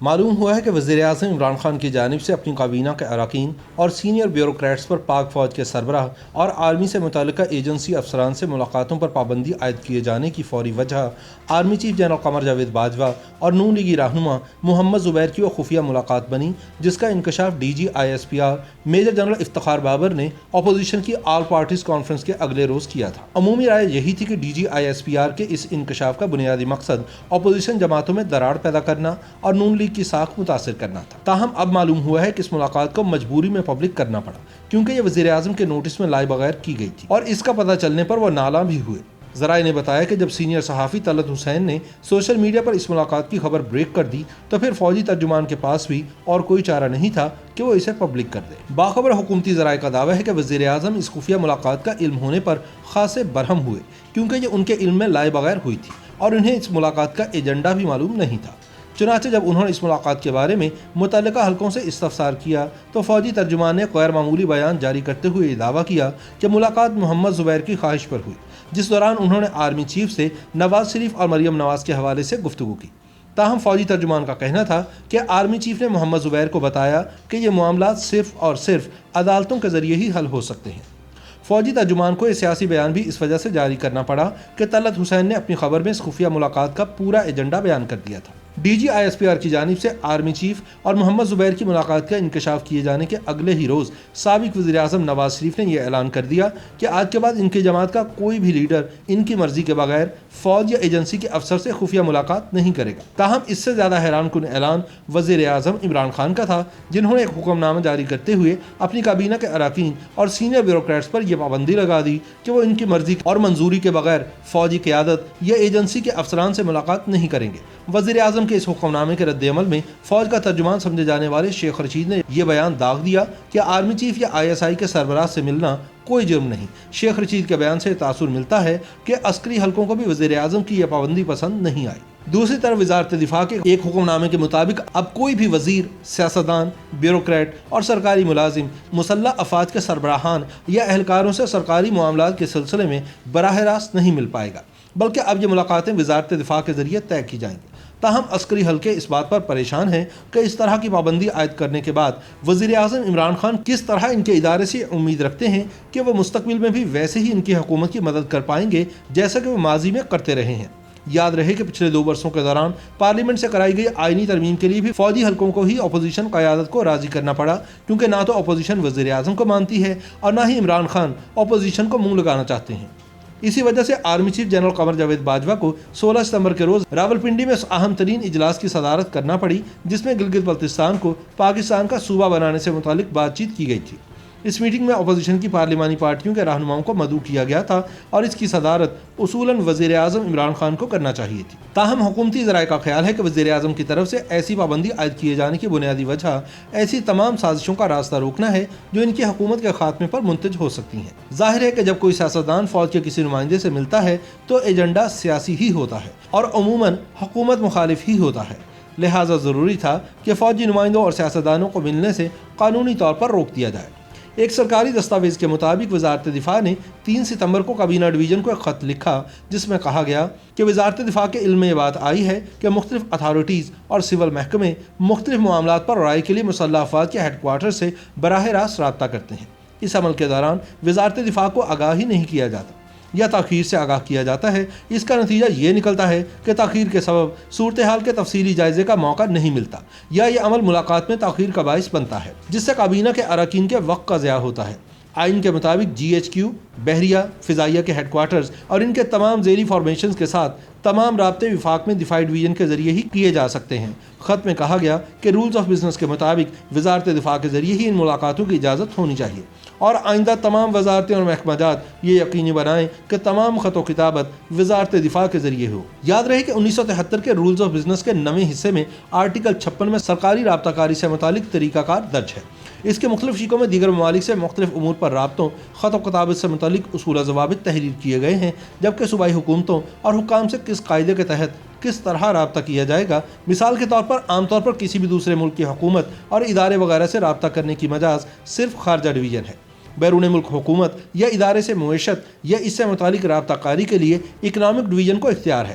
معلوم ہوا ہے کہ وزیر اعظم عمران خان کی جانب سے اپنی کابینہ کے اراکین اور سینئر بیوروکریٹس پر پاک فوج کے سربراہ اور آرمی سے متعلقہ ایجنسی افسران سے ملاقاتوں پر پابندی عائد کیے جانے کی فوری وجہ army chief general Qamar Javed Bajwa اور نون لیگی رہنما محمد زبیر کی وہ خفیہ ملاقات بنی، جس کا انکشاف D G I S P R major general Iftikhar Babar نے اپوزیشن کی آل پارٹیز کانفرنس کے اگلے روز کیا تھا۔ عمومی رائے یہی تھی کہ D G I S P R کے اس انکشاف کا بنیادی مقصد اپوزیشن جماعتوں میں دراڑ پیدا کرنا اور نون لیگ کی ساکھ متاثر کرنا تھا۔ تاہم اب معلوم ہوا ہے کہ اس ملاقات کو مجبوری میں پبلک کرنا پڑا، کیونکہ یہ وزیر اعظم کے نوٹس میں لائے بغیر کی گئی تھی اور اس کا پتہ چلنے پر وہ نالاں بھی ہوئے۔ ذرائع نے بتایا کہ جب سینئر صحافی طلعت حسین نے سوشل میڈیا پر اس ملاقات کی خبر بریک کر دی تو پھر فوجی ترجمان کے پاس بھی اور کوئی چارہ نہیں تھا کہ وہ اسے پبلک کر دے۔ باخبر حکومتی ذرائع کا دعویٰ ہے کہ وزیر اعظم اس خفیہ ملاقات کا علم ہونے پر خاصے برہم ہوئے، کیونکہ یہ ان کے علم میں لائے بغیر ہوئی تھی اور انہیں اس ملاقات کا ایجنڈا بھی معلوم نہیں تھا۔ چنانچہ جب انہوں نے اس ملاقات کے بارے میں متعلقہ حلقوں سے استفسار کیا تو فوجی ترجمان نے غیر معمولی بیان جاری کرتے ہوئے یہ دعویٰ کیا کہ ملاقات محمد زبیر کی خواہش پر ہوئی، جس دوران انہوں نے آرمی چیف سے نواز شریف اور مریم نواز کے حوالے سے گفتگو کی۔ تاہم فوجی ترجمان کا کہنا تھا کہ آرمی چیف نے محمد زبیر کو بتایا کہ یہ معاملات صرف اور صرف عدالتوں کے ذریعے ہی حل ہو سکتے ہیں۔ فوجی ترجمان کو یہ سیاسی بیان بھی اس وجہ سے جاری کرنا پڑا کہ طلعت حسین نے اپنی خبر میں اس خفیہ ملاقات کا پورا ایجنڈا بیان کر دیا تھا۔ D G I S P R کی جانب سے آرمی چیف اور محمد زبیر کی ملاقات کا انکشاف کیے جانے کے اگلے ہی روز سابق وزیر اعظم نواز شریف نے یہ اعلان کر دیا کہ آج کے بعد ان کی جماعت کا کوئی بھی لیڈر ان کی مرضی کے بغیر فوج یا ایجنسی کے افسر سے خفیہ ملاقات نہیں کرے گا۔ تاہم اس سے زیادہ حیران کن اعلان وزیر اعظم عمران خان کا تھا، جنہوں نے ایک حکم نامہ جاری کرتے ہوئے اپنی کابینہ کے اراکین اور سینئر بیوروکریٹس پر یہ پابندی لگا دی کہ وہ ان کی مرضی اور منظوری کے بغیر فوجی قیادت یا ایجنسی کے افسران سے ملاقات نہیں کریں گے۔ وزیر اعظم کے اس حکم نامے کے رد عمل میں فوج کا ترجمان سمجھے جانے والے شیخ رشید نے یہ بیان داغ دیا کہ آرمی چیف یا آئی ایس آئی کے سربراہ سے ملنا کوئی جرم نہیں۔ شیخ رشید کے بیان سے تاثر ملتا ہے کہ عسکری حلقوں کو بھی وزیر اعظم کی یہ پابندی پسند نہیں آئی۔ دوسری طرف وزارت دفاع کے ایک حکم نامے کے مطابق اب کوئی بھی وزیر، سیاستدان، بیوروکریٹ اور سرکاری ملازم مسلح افواج کے سربراہان یا اہلکاروں سے سرکاری معاملات کے سلسلے میں براہ راست نہیں مل پائے گا، بلکہ اب یہ ملاقاتیں وزارت دفاع کے ذریعے طے کی جائیں گی۔ تاہم عسکری حلقے اس بات پر پریشان ہیں کہ اس طرح کی پابندی عائد کرنے کے بعد وزیر اعظم عمران خان کس طرح ان کے ادارے سے امید رکھتے ہیں کہ وہ مستقبل میں بھی ویسے ہی ان کی حکومت کی مدد کر پائیں گے جیسا کہ وہ ماضی میں کرتے رہے ہیں۔ یاد رہے کہ پچھلے 2 برسوں کے دوران پارلیمنٹ سے کرائی گئی آئینی ترمیم کے لیے بھی فوجی حلقوں کو ہی اپوزیشن قیادت کو راضی کرنا پڑا، کیونکہ نہ تو اپوزیشن وزیر اعظم کو مانتی ہے اور نہ ہی عمران خان اپوزیشن کو منہ لگانا چاہتے ہیں۔ اسی وجہ سے army chief general Qamar Javed Bajwa کو 16 ستمبر کے روز راولپنڈی میں اہم ترین اجلاس کی صدارت کرنا پڑی، جس میں گلگت بلتستان کو پاکستان کا صوبہ بنانے سے متعلق بات چیت کی گئی تھی۔ اس میٹنگ میں اپوزیشن کی پارلیمانی پارٹیوں کے رہنماؤں کو مدعو کیا گیا تھا اور اس کی صدارت اصولاً وزیر اعظم عمران خان کو کرنا چاہیے تھی۔ تاہم حکومتی ذرائع کا خیال ہے کہ وزیر اعظم کی طرف سے ایسی پابندی عائد کیے جانے کی بنیادی وجہ ایسی تمام سازشوں کا راستہ روکنا ہے جو ان کی حکومت کے خاتمے پر منتج ہو سکتی ہیں۔ ظاہر ہے کہ جب کوئی سیاستدان فوج کے کسی نمائندے سے ملتا ہے تو ایجنڈا سیاسی ہی ہوتا ہے اور عموماً حکومت مخالف ہی ہوتا ہے، لہٰذا ضروری تھا کہ فوجی نمائندوں اور سیاستدانوں کو ملنے سے قانونی طور پر روک دیا جائے۔ ایک سرکاری دستاویز کے مطابق وزارت دفاع نے 3 ستمبر کو کابینہ ڈویژن کو ایک خط لکھا، جس میں کہا گیا کہ وزارت دفاع کے علم میں یہ بات آئی ہے کہ مختلف اتھارٹیز اور سول محکمے مختلف معاملات پر رائے کے لیے مسلح افواج کے ہیڈ کوارٹر سے براہ راست رابطہ کرتے ہیں۔ اس عمل کے دوران وزارت دفاع کو آگاہ ہی نہیں کیا جاتا یا تاخیر سے آگاہ کیا جاتا ہے۔ اس کا نتیجہ یہ نکلتا ہے کہ تاخیر کے سبب صورتحال کے تفصیلی جائزے کا موقع نہیں ملتا یا یہ عمل ملاقات میں تاخیر کا باعث بنتا ہے، جس سے کابینہ کے اراکین کے وقت کا ضیاع ہوتا ہے۔ آئین کے مطابق جی ایچ کیو، بحریہ، فضائیہ کے ہیڈ کوارٹرز اور ان کے تمام ذیلی فارمیشنز کے ساتھ تمام رابطے وفاق میں دفاعی ڈویژن کے ذریعے ہی کیے جا سکتے ہیں۔ خط میں کہا گیا کہ رولز آف بزنس کے مطابق وزارت دفاع کے ذریعے ہی ان ملاقاتوں کی اجازت ہونی چاہیے اور آئندہ تمام وزارتیں اور محکمہ جات یہ یقینی بنائیں کہ تمام خط و کتابت وزارت دفاع کے ذریعے ہو۔ یاد رہے کہ 1973 کے رولز آف بزنس کے 9ویں حصے میں آرٹیکل 56 میں سرکاری رابطہ کاری سے متعلق طریقہ کار درج ہے۔ اس کے مختلف شقوں میں دیگر ممالک سے مختلف امور پر رابطوں، خط و کتابت سے متعلق اصول و ضوابط تحریر کیے گئے ہیں، جبکہ صوبائی حکومتوں اور حکام سے کس قاعدے کے تحت کس طرح رابطہ کیا جائے گا، مثال کے طور پر عام طور پر کسی بھی دوسرے ملک کی حکومت اور ادارے وغیرہ سے رابطہ کرنے کی مجاز صرف خارجہ ڈویژن ہے۔ بیرون ملک حکومت یا ادارے سے معیشت یا اس سے متعلق رابطہ کاری کے لیے اکنامک ڈویژن کو اختیار ہے،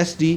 SD